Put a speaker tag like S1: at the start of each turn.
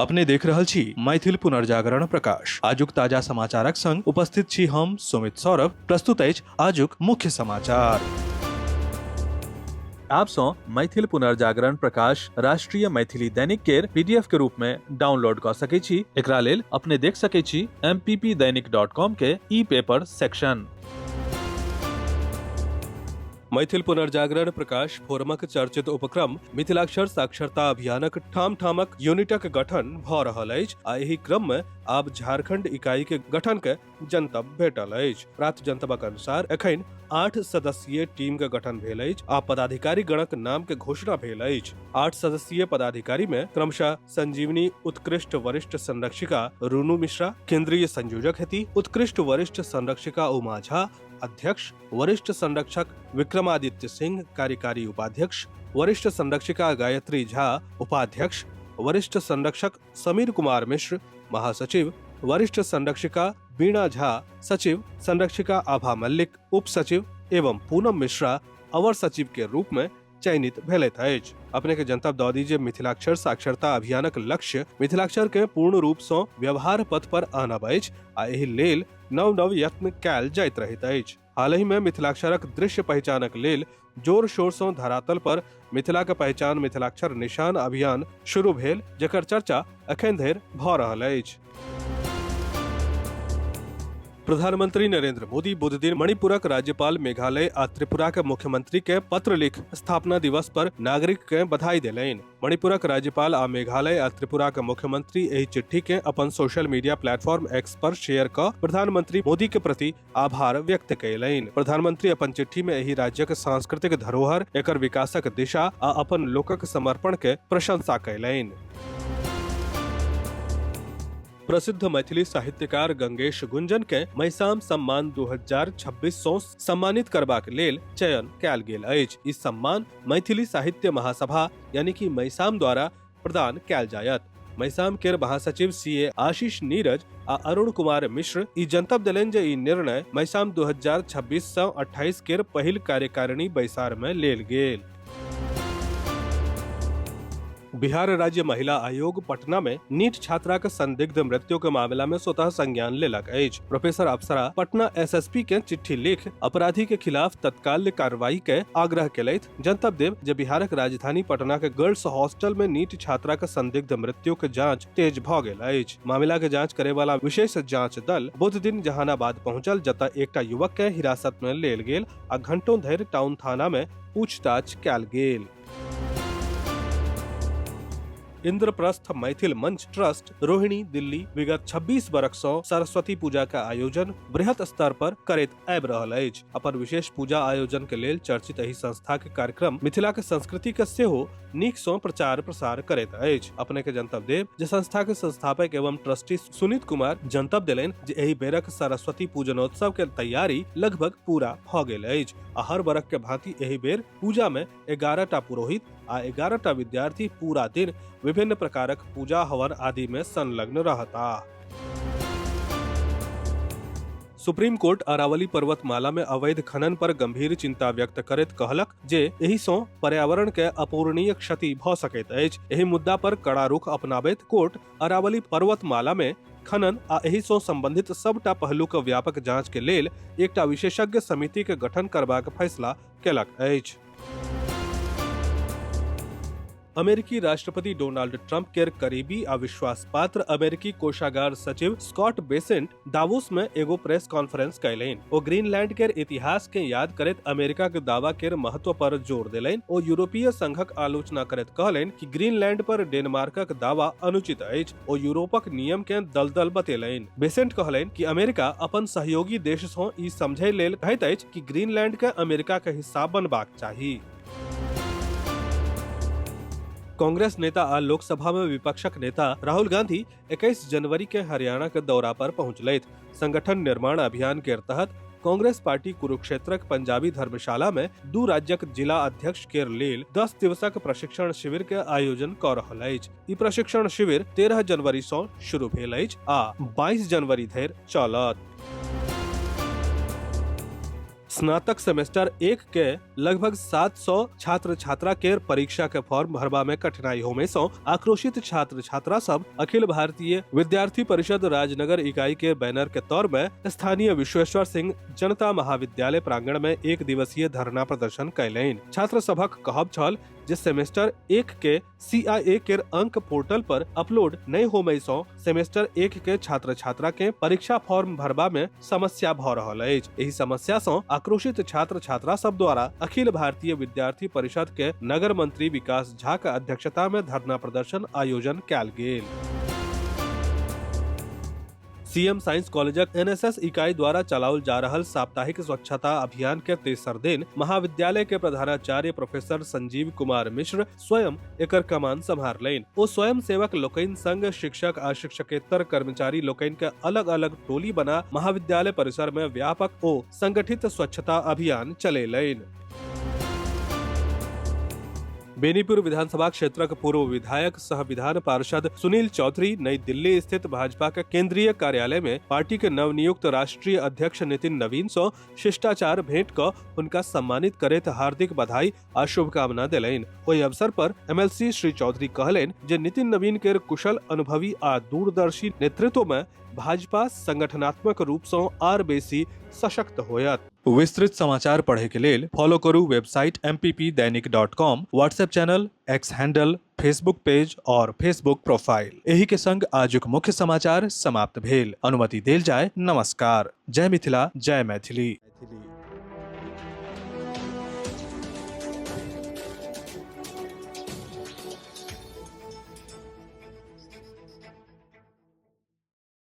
S1: अपने देख रहल छी मैथिल पुनर्जागरण प्रकाश। आजुक ताजा समाचारक संग उपस्थित छी हम सुमित सौरभ। प्रस्तुत अछि आजुक मुख्य समाचार। आप सो मैथिल पुनर्जागरण प्रकाश राष्ट्रीय मैथिली दैनिक केर पीडीएफ के रूप में डाउनलोड कर सकै छी। एकरा लेल अपने देख सकै छी mppdainik.com के ई पेपर सेक्शन। मैथिल पुनर्जागरण प्रकाश फोरमक चर्चित उपक्रम मिथिलाक्षर साक्षरता अभियानक ठाम ठामक यूनिटक गठन भ रहल अछि आ एहि क्रम में आब झारखंड इकाई के गठन के जनतब भेटल अछि। प्राप्त जनतबक अनुसार एखन 8 सदस्यीय टीम के गठन भेल अछि आ पदाधिकारी गणक नाम के घोषणा भेल अछि। 8 सदस्यीय पदाधिकारी में क्रमशः संजीवनी उत्कृष्ट वरिष्ठ संरक्षिका रूनू मिश्रा केंद्रीय संयोजक हेती, उत्कृष्ट वरिष्ठ संरक्षिका उमा झा अध्यक्ष, वरिष्ठ संरक्षक विक्रमादित्य सिंह कार्यकारी उपाध्यक्ष, वरिष्ठ संरक्षिका गायत्री झा उपाध्यक्ष, वरिष्ठ संरक्षक समीर कुमार मिश्र महासचिव, वरिष्ठ संरक्षिका बीणा झा सचिव, संरक्षिका आभा मल्लिक उप सचिव एवं पूनम मिश्रा अवर सचिव के रूप में चयनित भेलैथ अछि। अपने के जनतब दऽ दी जे मिथिलाक्षर साक्षरता अभियानक लक्ष्य मिथिलाक्षर के पूर्ण रूप सँ व्यवहार पथ पर आनब अछि आ एहि लेल नव नव यत्न कयल जाइत रहैत अछि। हालहि में मिथिलाक्षरक दृश्य पहचानक लेल जोर शोर सँ धरातल पर मिथिला के पहचान मिथिलाक्षर निशान अभियान शुरू भेल, जेकर चर्चा अखन धरि भऽ रहल अछि। प्रधानमंत्री नरेंद्र मोदी बुध दिन मणिपुरक राज्यपाल मेघालय आ त्रिपुरा के मुख्यमंत्री के पत्र लिख स्थापना दिवस पर नागरिक के बधाई देलनि। मणिपुरक राज्यपाल आ मेघालय आ त्रिपुरा के मुख्यमंत्री एहि चिट्ठी के अपन सोशल मीडिया प्लेटफॉर्म एक्स पर शेयर कऽ प्रधानमंत्री मोदी के प्रति आभार व्यक्त कयलनि। प्रधानमंत्री अपन चिट्ठी में एहि राज्यक सांस्कृतिक धरोहर, एकर विकासक दिशा आ अपन लोकक समर्पण के प्रशंसा कयलनि। प्रसिद्ध मैथिली साहित्यकार गंगेश गुंजन के महिसाम सम्मान 2026 सँ सम्मानित करबाक लेल चयन कयल गेल अछि। ई सम्मान मैथिली साहित्य महासभा यानी कि महिसाम द्वारा प्रदान कयल जायत। महिसाम केर महासचिव सीए आशीष नीरज आ अरुण कुमार मिश्र ई जनतब देलनि जे ई निर्णय महिसाम 2026 सँ 28 केर पहिल कार्यकारिणी बैसार में लेल गेल। बिहार राज्य महिला आयोग पटना में नीट छात्राक संदिग्ध मृत्यु के मामला में स्वतः संज्ञान लेलक अछि। प्रोफेसर अप्सरा पटना एसएसपी के चिट्ठी लिख अपराधी के खिलाफ तत्काल कार्रवाई के आग्रह केलथि। जनतब देव जे बिहारक राजधानी पटना के गर्ल्स हॉस्टल में नीट छात्राक संदिग्ध मृत्यु के जांच तेज भऽ गेल अछि। मामला के जांच करे वाला विशेष जांच दल बुध दिन जहानाबाद पहुंचल, जतऽ एकटा युवक के हिरासत में लेल गेल आ घंटों धरि टाउन थाना में पूछताछ कयल गेल। इंद्रप्रस्थ मैथिल मंच ट्रस्ट रोहिणी दिल्ली विगत 26 बरख सँ सरस्वती पूजा के आयोजन बृहत स्तर पर करैत आबि रहल अछि। अपन विशेष पूजा आयोजन के लेल चर्चित एहि संस्था के कार्यक्रम मिथिला के संस्कृति के सेहो नीक सँ प्रचार प्रसार करैत अछि। अपने के जनतब देव जे संस्था के संस्थापक एवं ट्रस्टी सुनीत कुमार जनतब देलनि जे एहि बेरक सरस्वती पूजनोत्सव के तैयारी लगभग पूरा भऽ गेल अछि आ हर बरख के भांति एहि बेर पूजा में 11टा पुरोहित आ 11टा विद्यार्थी पूरा दिन विभिन्न प्रकारक पूजा हवन आदि में संलग्न रहता। सुप्रीम कोर्ट अरावली पर्वतमाला में अवैध खनन पर गंभीर चिंता व्यक्त करैत कहलक जे एहि सँ पर्यावरण के अपूरणीय क्षति भऽ सकैत अछि। एहि मुद्दा पर कड़ा रुख अपनाबैत कोर्ट अरावली पर्वतमाला में खनन आ एहि सँ संबंधित सबटा पहलूक व्यापक जांच के लेल एकटा विशेषज्ञ समिति के गठन करबाक फैसला केलक अछि। अमेरिकी राष्ट्रपति डोनाल्ड ट्रंप केर करीबी आ विश्वास पात्र अमेरिकी कोषागार सचिव स्कॉट बेसेंट दावोस में एगो प्रेस कॉन्फ्रेंस कैलनि। ओ ग्रीनलैंड केर इतिहास के याद करैत अमेरिका के दावा केर महत्व पर जोर देलनि। ओ यूरोपीय संघक आलोचना करैत कहलनि कि ग्रीनलैंड पर डेनमार्कक दावा अनुचित अछि। ओ यूरोपक नियम के दलदल बतेलनि। बेसेंट कहलनि कि अमेरिका अपन सहयोगी देश सँ ई समझै लेल कहैत अछि कि ग्रीनलैंड के अमेरिका के हिस्सा बनबाक चाही। कांग्रेस नेता आ लोकसभा में विपक्षक नेता राहुल गांधी 21 जनवरी के हरियाणा के दौरा पर पहुंचलथि। संगठन निर्माण अभियान के तहत कांग्रेस पार्टी कुरुक्षेत्रक पंजाबी धर्मशाला में 2 राज्यक जिला अध्यक्ष केर लेल 10 दिवसक प्रशिक्षण शिविर के आयोजन कऽ रहल अछि। ई प्रशिक्षण शिविर 13 जनवरी सँ शुरू भेल अछि आ 22 जनवरी धरि चलत। स्नातक सेमेस्टर 1 के लगभग 700 छात्र छात्रा के परीक्षा के फॉर्म भरबा में कठिनाई होने से आक्रोशित छात्र छात्रा सब अखिल भारतीय विद्यार्थी परिषद राजनगर इकाई के बैनर के तौर में स्थानीय विश्वेश्वर सिंह जनता महाविद्यालय प्रांगण में एक दिवसीय धरना प्रदर्शन कैलैन। छात्र सभक कहब छल जे सेमेस्टर 1 के CIA के अंक पोर्टल पर अपलोड नहीं होने से सेमेस्टर 1 के छात्र छात्रा के परीक्षा फॉर्म भरबा में समस्या भ रहल अछि। एही समस्या से आक्रोशित छात्र छात्रा सब द्वारा अखिल भारतीय विद्यार्थी परिषद के नगर मंत्री विकास झा के अध्यक्षता में धरना प्रदर्शन आयोजन कैल गेल। CM साइंस कॉलेजक NSS इकाई द्वारा चलाओल जा रहल साप्ताहिक स्वच्छता अभियान के तेसर दिन महाविद्यालय के प्रधानाचार्य प्रोफेसर संजीव कुमार मिश्र स्वयं एकर कमान संभारलैन। ओ स्वयं सेवक लोकनि संग शिक्षक आ शिक्षकेतर कर्मचारी लोकनि के अलग अलग टोली बना महाविद्यालय परिसर में व्यापक ओ संगठित स्वच्छता अभियान चलेलैन। बेनीपुर विधानसभा क्षेत्र के पूर्व विधायक सह विधान पार्षद सुनील चौधरी नई दिल्ली स्थित भाजपा के केंद्रीय कार्यालय में पार्टी के नवनियुक्त राष्ट्रीय अध्यक्ष नितिन नवीन से शिष्टाचार भेंट कर उनका सम्मानित करैत हार्दिक बधाई आ शुभकामना दिलैन। ओहि अवसर पर MLC श्री चौधरी कहलेन जे नितिन नवीन के कुशल अनुभवी आ दूरदर्शी नेतृत्व में भाजपा संगठनात्मक रूप से आर बेसी सशक्त होयत। विस्तृत समाचार पढ़े के लेल फॉलो करू website mppdainik.com, WhatsApp channel, x handle, Facebook page और फेसबुक प्रोफाइल। एही के संग आजुक मुख्य समाचार समाप्त भेल। अनुमति देल जाय। नमस्कार। जय मिथिला, जय मैथिली।